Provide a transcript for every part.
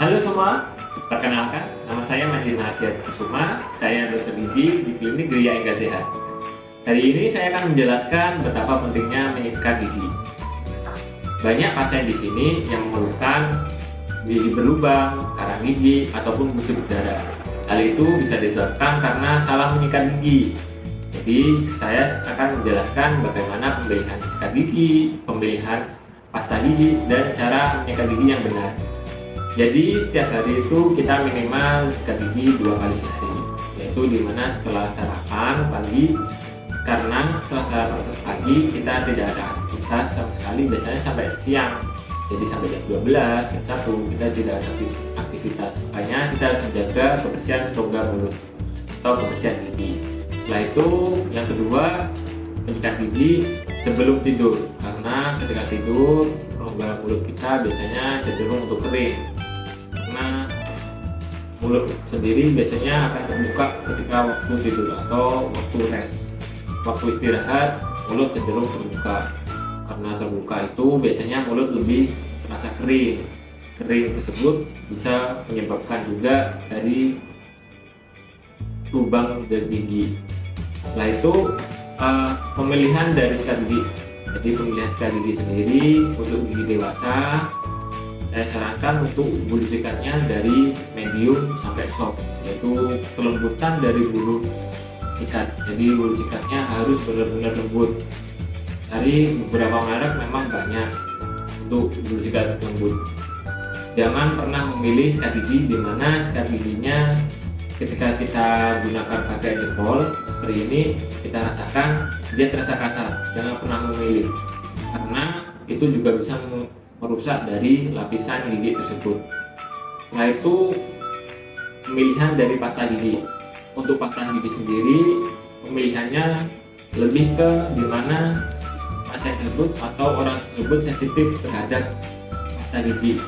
Halo semua, perkenalkan nama saya Mandir Mahasiat Kusuma. Saya dokter gigi di klinik Gria Engga Sehat. Hari ini saya akan menjelaskan betapa pentingnya menyikat gigi. Banyak pasien di sini yang mengeluhkan gigi berlubang, karang gigi, ataupun busuk darah. Hal itu bisa disebabkan karena salah menyikat gigi. Jadi saya akan menjelaskan bagaimana pemilihan sikat gigi, pemilihan pasta gigi, dan cara menyikat gigi yang benar. Jadi setiap hari itu kita minimal sikat gigi 2 kali sehari, yaitu dimana setelah sarapan pagi, karena setelah sarapan pagi kita tidak ada aktivitas sama sekali, biasanya sampai siang, jadi sampai jam 12, jam 1 kita tidak ada aktivitas, makanya kita harus menjaga kebersihan rongga mulut atau kebersihan gigi. Setelah itu yang kedua, menyikat gigi sebelum tidur, karena ketika tidur rongga mulut kita biasanya cenderung untuk kering, karena mulut sendiri biasanya akan terbuka ketika waktu tidur atau waktu rest. Waktu istirahat mulut cenderung terbuka, karena terbuka itu biasanya mulut lebih terasa kering. Kering tersebut bisa menyebabkan juga dari lubang dan gigi. Setelah itu pemilihan dari sikat gigi. Jadi pemilihan sikat gigi sendiri untuk gigi dewasa, saya sarankan untuk bulu sikatnya dari medium sampai soft, yaitu kelembutan dari bulu sikat. Jadi bulu sikatnya harus benar-benar lembut. Dari beberapa merek memang banyak untuk bulu sikat lembut. Jangan pernah memilih sikat gigi di mana sikat giginya ketika kita gunakan pakai jempol seperti ini, kita rasakan dia terasa kasar. Jangan pernah memilih, karena itu juga bisa merusak dari lapisan gigi tersebut. Setelah itu pemilihan dari pasta gigi. Untuk pasta gigi sendiri pemilihannya lebih ke dimana pasien tersebut atau orang tersebut sensitif terhadap pasta gigi.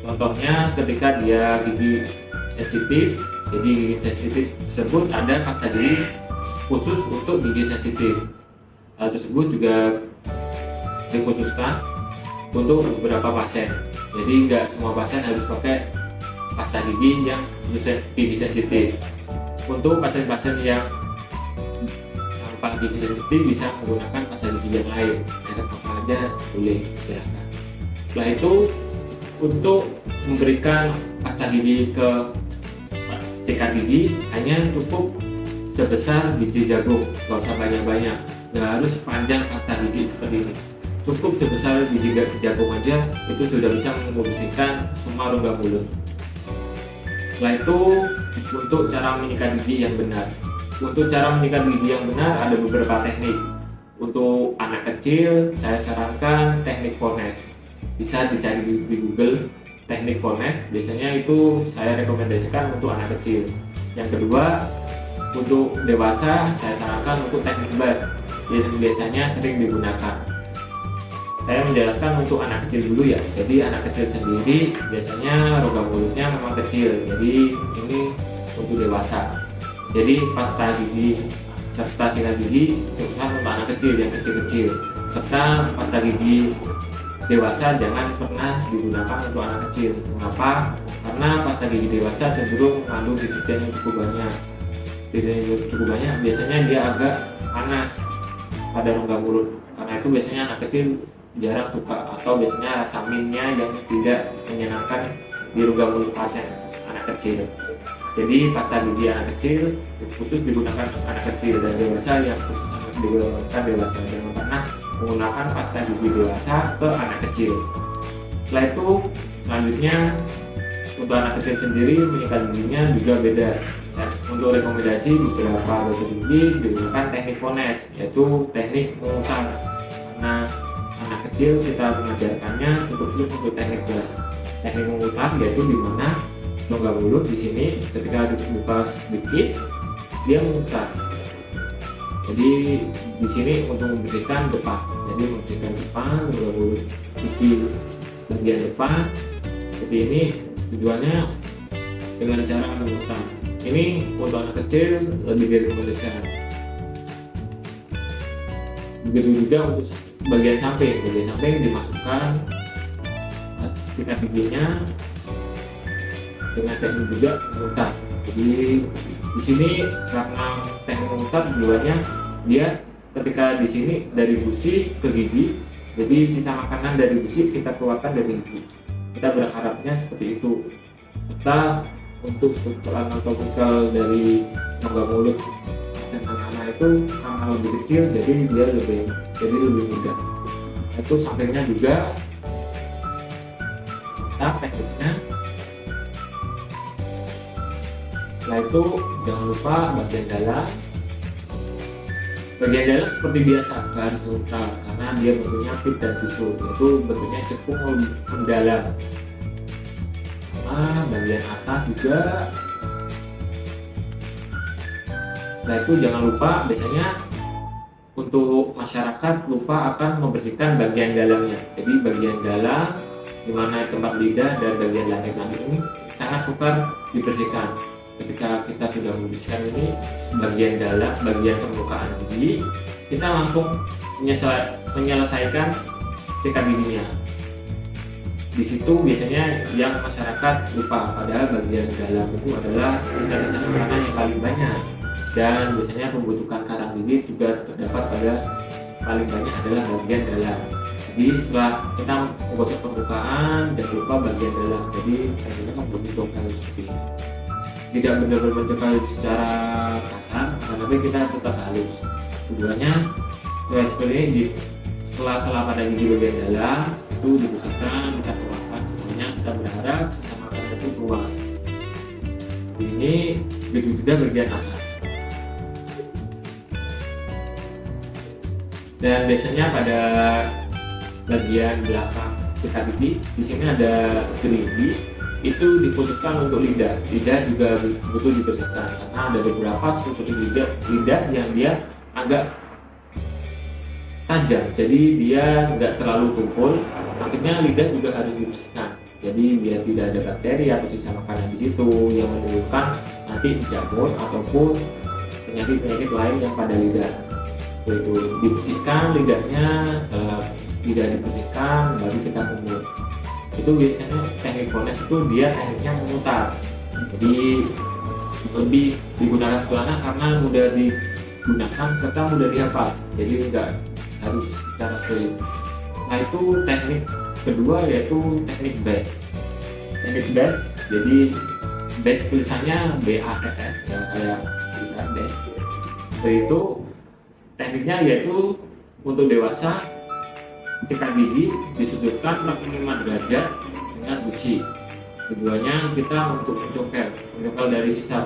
Contohnya ketika dia gigi sensitif, jadi gigi sensitif tersebut ada pasta gigi khusus untuk gigi sensitif. Hal tersebut juga dikhususkan untuk beberapa pasien, jadi nggak semua pasien harus pakai pasta gigi yang khusus gigi sensitif. Untuk pasien-pasien yang tanpa gigi sensitif bisa menggunakan pasta gigi yang lain, merek apa aja boleh, silahkan. Setelah itu untuk memberikan pasta gigi ke sikat gigi hanya cukup sebesar biji jagung, nggak usah banyak-banyak, nggak harus sepanjang pasta gigi seperti ini. Cukup sebesar biji jagung aja itu sudah bisa membersihkan semua rongga mulut. Setelah itu untuk cara menyikat gigi yang benar. Untuk cara menyikat gigi yang benar ada beberapa teknik. Untuk anak kecil saya sarankan teknik Fornes. Bisa dicari di Google teknik Fornes. Biasanya itu saya rekomendasikan untuk anak kecil. Yang kedua, untuk dewasa saya sarankan untuk teknik Bas. Yang biasanya sering digunakan. Saya menjelaskan untuk anak kecil dulu ya. Jadi anak kecil sendiri biasanya rongga mulutnya memang kecil, jadi ini untuk dewasa. Jadi pasta gigi serta sikat gigi khususnya untuk anak kecil yang kecil-kecil, serta pasta gigi dewasa jangan pernah digunakan untuk anak kecil. Mengapa? Karena pasta gigi dewasa cenderung mengandung deterjen yang cukup banyak. Deterjen yang cukup banyak biasanya dia agak panas pada rongga mulut. Karena itu biasanya anak kecil jarang suka, atau biasanya rasa minnya yang tidak menyenangkan di rongga mulut pasien anak kecil. Jadi pasta gigi anak kecil khusus digunakan anak kecil, dan dewasa yang khusus digunakan dewasa. Jangan pernah menggunakan pasta gigi dewasa ke anak kecil. Setelah itu selanjutnya untuk anak kecil sendiri menyikat giginya juga beda. Untuk rekomendasi beberapa dokter gigi digunakan teknik Fornes, yaitu teknik mengutar. Karena anak kecil kita mengajarkannya cukup sulit untuk teknik Bas. Teknik memutar yaitu dimana rongga mulut di sini ketika dibuka sedikit dia memutar. Jadi di sini untuk membersihkan depan. Jadi membersihkan depan rongga mulut gigi bagian depan seperti ini. Tujuannya dengan cara memutar. Ini untuk anak kecil lebih direkomendasikan. Begitu juga untuk bagian samping dimasukkan sikat giginya dengan teknik juga memutar. Jadi di sini karena teknik memutar tujuannya dia ketika di sini dari gusi ke gigi, jadi sisa makanan dari gusi kita keluarkan dari gigi. Kita berharapnya seperti itu. Kita untuk struktur anatomical dari rongga mulut pasien anak-anak itu karena lebih kecil, jadi dia lebih mudah. Itu sampingnya juga kita tekniknya. Setelah itu jangan lupa bagian dalam. Bagian dalam seperti biasa nggak harus mutar karena dia bentuknya pit dan tisu, yaitu bentuknya cekung mendalam. Nah, bagian atas juga. Setelah itu jangan lupa, biasanya untuk masyarakat lupa akan membersihkan bagian dalamnya. Jadi bagian dalam dimana tempat lidah dan bagian langit-langit ini sangat sukar dibersihkan. Ketika kita sudah membersihkan ini bagian dalam, bagian permukaan gigi, kita langsung menyelesaikan sikat giginya. Di situ biasanya yang masyarakat lupa, padahal bagian dalam itu adalah sisa-sisa makanan yang paling banyak, dan biasanya pembentukan karang gigi juga terdapat pada paling banyak adalah bagian dalam. Jadi setelah kita menggosok permukaan, jangan lupa bagian dalam. Jadi caranya membentuk kali seperti ini. Tidak benar-benar mencekal secara kasar, tapi kita tetap halus. Tujuannya seperti ini, sela-sela pada gigi bagian dalam itu dibersihkan, kita keluarkan semuanya. Kita berharap sisa makanan itu keluar. Ini begitu juga bagian atas. Dan biasanya pada bagian belakang sikat gigi, di sini ada gerigi, itu diputuskan untuk lidah. Lidah juga butuh dibersihkan karena ada beberapa struktur lidah yang dia agak tajam, jadi dia nggak terlalu tumpul. Akhirnya lidah juga harus dibersihkan. Jadi biar tidak ada bakteri atau sisa makanan di situ yang menimbulkan nanti jamur ataupun penyakit-penyakit lain yang pada lidah. Itu dibersihkan lidahnya. Setelah lidah dibersihkan, baru kita kumur. Itu biasanya teknik Volness itu dia tekniknya memutar, jadi lebih digunakan celana karena mudah digunakan serta mudah dihafal, jadi enggak harus secara sulit. Nah, itu teknik kedua yaitu teknik BASS. Teknik BASS, jadi BASS tulisannya BASS yang kayak BASS. Itu tekniknya yaitu untuk dewasa sikat gigi disudutkan 45 derajat dengan gusi. Tujuannya kita untuk mencongkel dari sisa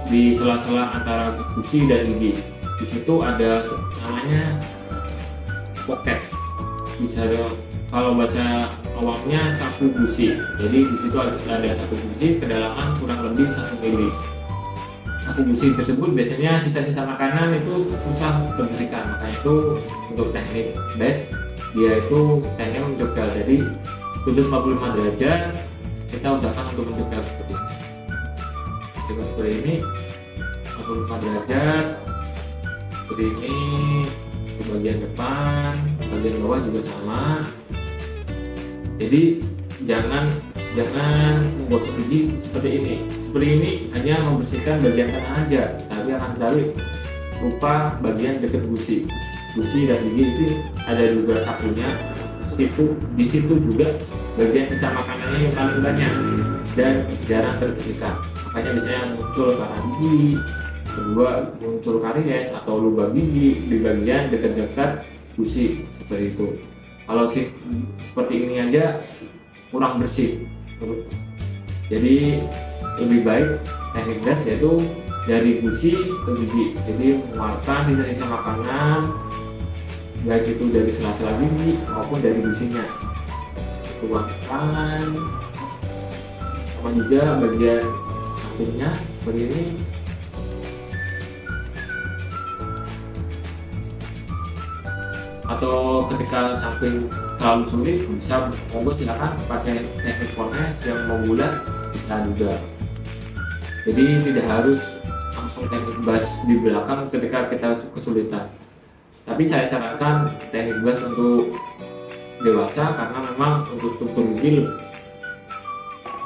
di sela-sela antara gusi dan gigi. Di situ ada namanya pocket. Bisa kalau bahasa awamnya saku gusi. Jadi di situ ada saku gusi kedalaman kurang lebih 1 mili. Saku gusi tersebut biasanya sisa-sisa makanan itu susah dibersihkan. Makanya itu untuk teknik BASS dia itu tekniknya mencongkel, jadi sudut 45 derajat kita usahakan untuk mencongkel seperti ini. Jika seperti ini 45 derajat seperti ini, ke bagian depan, bagian bawah juga sama. Jadi jangan menggosok gigi seperti ini. Seperti ini hanya membersihkan bagian tengah aja, tapi akan tarik lupa bagian dekat gusi dan gigi. Itu ada juga sapunya. Di situ juga bagian sisa makanannya yang paling banyak dan jarang terbersihkan. Makanya biasanya muncul karang gigi, kedua muncul karies atau lubang gigi di bagian dekat-dekat gusi seperti itu. Kalau seperti ini aja kurang bersih. Jadi lebih baik teknik BASS yaitu dari gusi ke gigi. Jadi mengeluarkan sisa-sisa makanan baik itu dari sela-sela gigi maupun dari gusinya. Tuangkan sama juga bagian sampingnya seperti ini. Atau ketika samping terlalu sulit, bisa monggo silakan pakai teknik Volness yang mau bulat, bisa juga. Jadi tidak harus langsung teknik BASS di belakang ketika kita kesulitan. Tapi saya sarankan teknik BASS untuk dewasa karena memang untuk struktur gigi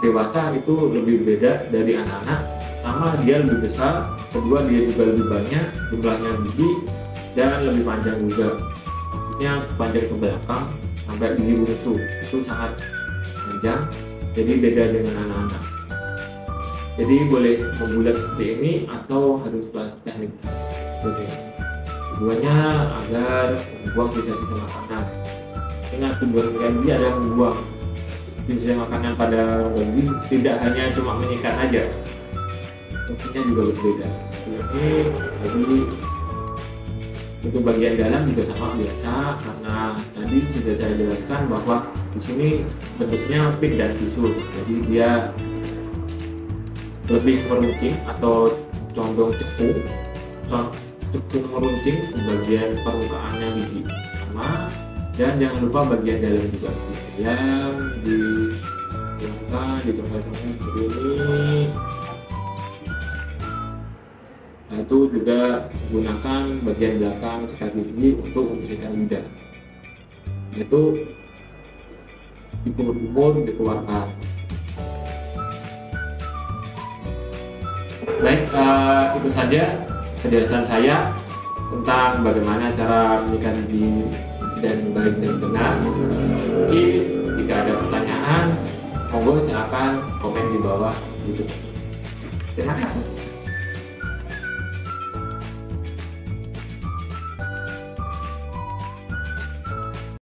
dewasa itu lebih beda dari anak-anak. Sama dia lebih besar, kedua dia juga lebih banyak jumlahnya gigi dan lebih panjang juga, maksudnya panjang ke belakang sampai gigi bungsu itu sangat panjang, jadi beda dengan anak-anak. Jadi boleh membulat seperti ini atau harus teknik seperti ini. Tujuannya agar membuang sisa-sisa makanan. Ingat, tujuan gigi adalah membuang sisa makanan pada gigi, tidak hanya cuma menyikat aja, fungsinya juga berbeda. Seperti ini. Jadi untuk bagian dalam juga sama biasa, karena tadi sudah saya jelaskan bahwa di sini bentuknya pit dan tisu, jadi dia lebih meruncing atau condong ceku meruncing ke bagian permukaannya gigi sama. Dan jangan lupa bagian dalam juga yang digunakan di tengah-tengah seperti ini. Nah, itu juga menggunakan bagian belakang sikat gigi untuk membersihkan lidah, yaitu dikumur-kumur dikeluarkan. Baik, itu saja penjelasan saya tentang bagaimana cara menyikat gigi dan baik dan benar. Jadi jika ada pertanyaan, monggo silakan komen di bawah YouTube. Terima kasih.